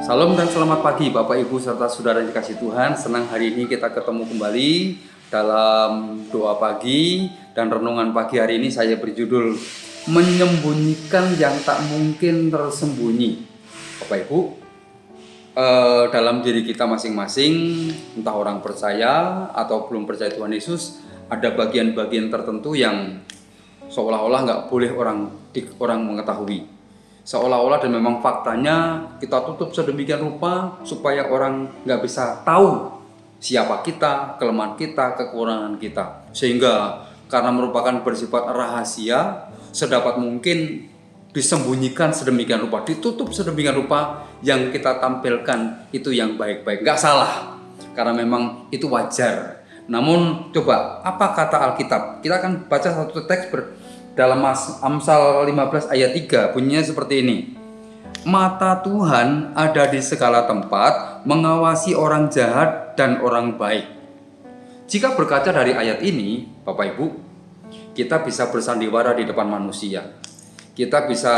Salam dan selamat pagi Bapak Ibu serta saudara yang dikasih Tuhan. Senang hari ini kita ketemu kembali dalam doa pagi dan renungan pagi hari ini saya berjudul menyembunyikan yang tak mungkin tersembunyi. Bapak Ibu, dalam diri kita masing-masing, entah orang percaya atau belum percaya Tuhan Yesus, ada bagian-bagian tertentu yang seolah-olah nggak boleh orang mengetahui. Seolah-olah dan memang faktanya kita tutup sedemikian rupa supaya orang nggak bisa tahu siapa kita, kelemahan kita, kekurangan kita. Sehingga karena merupakan bersifat rahasia, sedapat mungkin disembunyikan sedemikian rupa, ditutup sedemikian rupa, yang kita tampilkan itu yang baik-baik. Nggak salah, karena memang itu wajar. Namun coba, apa kata Alkitab? Kita akan baca satu teks dalam Amsal 15 ayat 3, bunyinya seperti ini. Mata Tuhan ada di segala tempat, mengawasi orang jahat dan orang baik. Jika berkaca dari ayat ini, Bapak Ibu, kita bisa bersandiwara di depan manusia. Kita bisa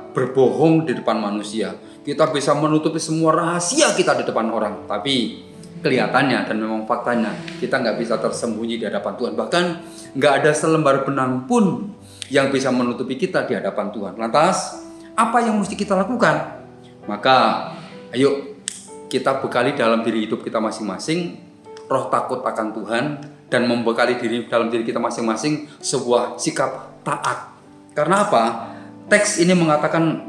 berbohong di depan manusia. Kita bisa menutupi semua rahasia kita di depan orang. Tapi kelihatannya dan memang faktanya kita nggak bisa tersembunyi di hadapan Tuhan. Bahkan nggak ada selembar benang pun yang bisa menutupi kita di hadapan Tuhan. Lantas, apa yang mesti kita lakukan? Maka, ayo kita bekali dalam diri hidup kita masing-masing roh takut akan Tuhan dan membekali dalam diri kita masing-masing sebuah sikap taat. Karena apa? Teks ini mengatakan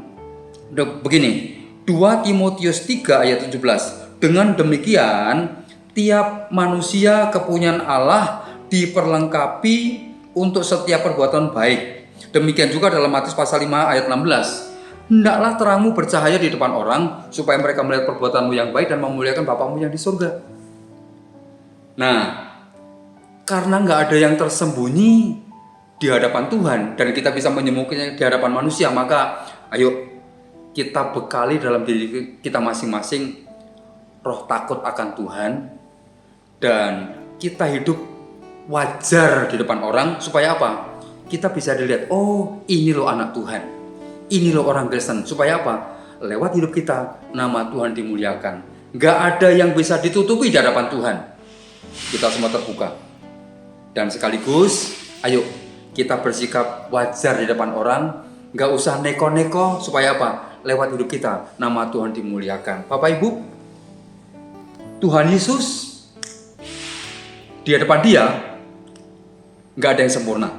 begini, 2 Timotius 3 ayat 17. Dengan demikian, tiap manusia kepunyaan Allah diperlengkapi untuk setiap perbuatan baik. Demikian juga dalam Matius pasal 5 ayat 16. Hendaklah terangmu bercahaya di depan orang, supaya mereka melihat perbuatanmu yang baik dan memuliakan Bapamu yang di surga. Nah, karena nggak ada yang tersembunyi di hadapan Tuhan dan kita bisa menyembuhkannya di hadapan manusia, maka ayo kita bekali dalam diri kita masing-masing roh takut akan Tuhan dan kita hidup wajar di depan orang. Supaya apa? Kita bisa dilihat, oh ini loh anak Tuhan, ini loh orang Kristen. Supaya apa? Lewat hidup kita nama Tuhan dimuliakan. Gak ada yang bisa ditutupi di hadapan Tuhan. Kita semua terbuka. Dan sekaligus, ayo kita bersikap wajar di depan orang. Gak usah neko-neko. Supaya apa? Lewat hidup kita nama Tuhan dimuliakan. Bapak Ibu, Tuhan Yesus, di hadapan Dia gak ada yang sempurna.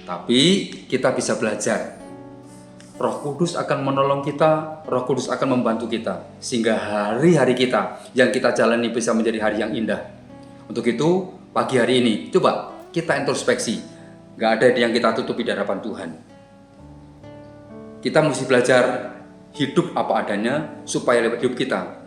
Tapi kita bisa belajar. Roh Kudus akan menolong kita, Roh Kudus akan membantu kita, sehingga hari-hari kita yang kita jalani bisa menjadi hari yang indah. Untuk itu, pagi hari ini, coba kita introspeksi. Gak ada yang kita tutupi di hadapan Tuhan. Kita mesti belajar hidup apa adanya, supaya lewat hidup kita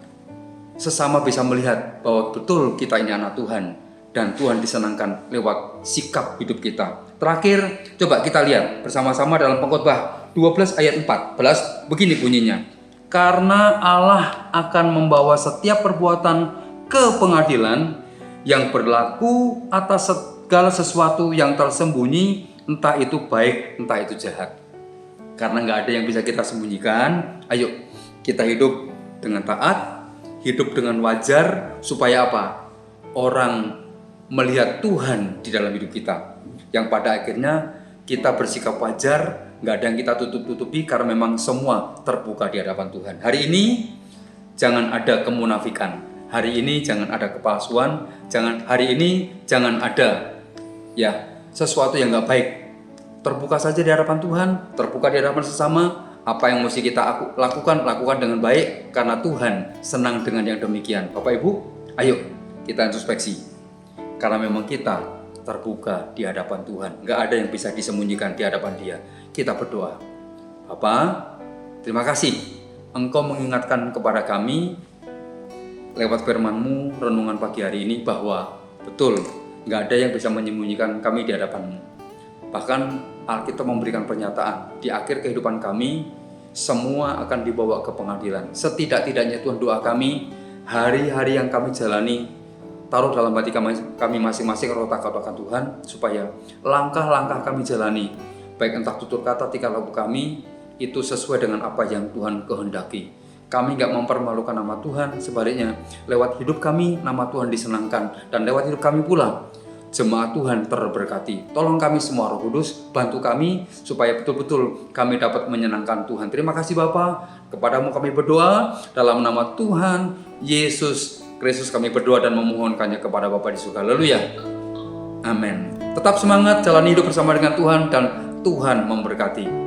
sesama bisa melihat bahwa betul kita ini anak Tuhan. Dan Tuhan disenangkan lewat sikap hidup kita. Terakhir, coba kita lihat bersama-sama dalam Pengkhotbah 12 ayat 14. Begini bunyinya. Karena Allah akan membawa setiap perbuatan ke pengadilan yang berlaku atas segala sesuatu yang tersembunyi, entah itu baik, entah itu jahat. Karena nggak ada yang bisa kita sembunyikan, ayo kita hidup dengan taat, hidup dengan wajar, supaya apa? Orang melihat Tuhan di dalam hidup kita, yang pada akhirnya kita bersikap wajar, nggak ada yang kita tutup-tutupi karena memang semua terbuka di hadapan Tuhan. Hari ini jangan ada kemunafikan, hari ini jangan ada kepalsuan, hari ini jangan ada sesuatu yang nggak baik. Terbuka saja di hadapan Tuhan, terbuka di hadapan sesama. Apa yang mesti kita lakukan dengan baik, karena Tuhan senang dengan yang demikian. Bapak Ibu, ayo kita introspeksi. Karena memang kita terbuka di hadapan Tuhan. Nggak ada yang bisa disembunyikan di hadapan Dia. Kita berdoa. Bapa, terima kasih Engkau mengingatkan kepada kami lewat firman-Mu renungan pagi hari ini bahwa betul nggak ada yang bisa menyembunyikan kami di hadapan-Mu. Bahkan Alkitab memberikan pernyataan di akhir kehidupan kami semua akan dibawa ke pengadilan. Setidak-tidaknya Tuhan, doa kami hari-hari yang kami jalani, taruh dalam hati kami masing-masing roh takut akan Tuhan, supaya langkah-langkah kami jalani, baik entah tutur kata, tingkah laku kami, itu sesuai dengan apa yang Tuhan kehendaki. kami nggak mempermalukan nama Tuhan, sebaliknya lewat hidup kami nama Tuhan disenangkan, dan lewat hidup kami pula jemaat Tuhan terberkati. Tolong kami semua Roh Kudus, bantu kami supaya betul-betul kami dapat menyenangkan Tuhan. Terima kasih Bapa, kepadamu kami berdoa dalam nama Tuhan Yesus Kristus kami berdoa dan memohonkannya kepada Bapa di surga. Haleluya. Amin. Tetap semangat, jalani hidup bersama dengan Tuhan dan Tuhan memberkati.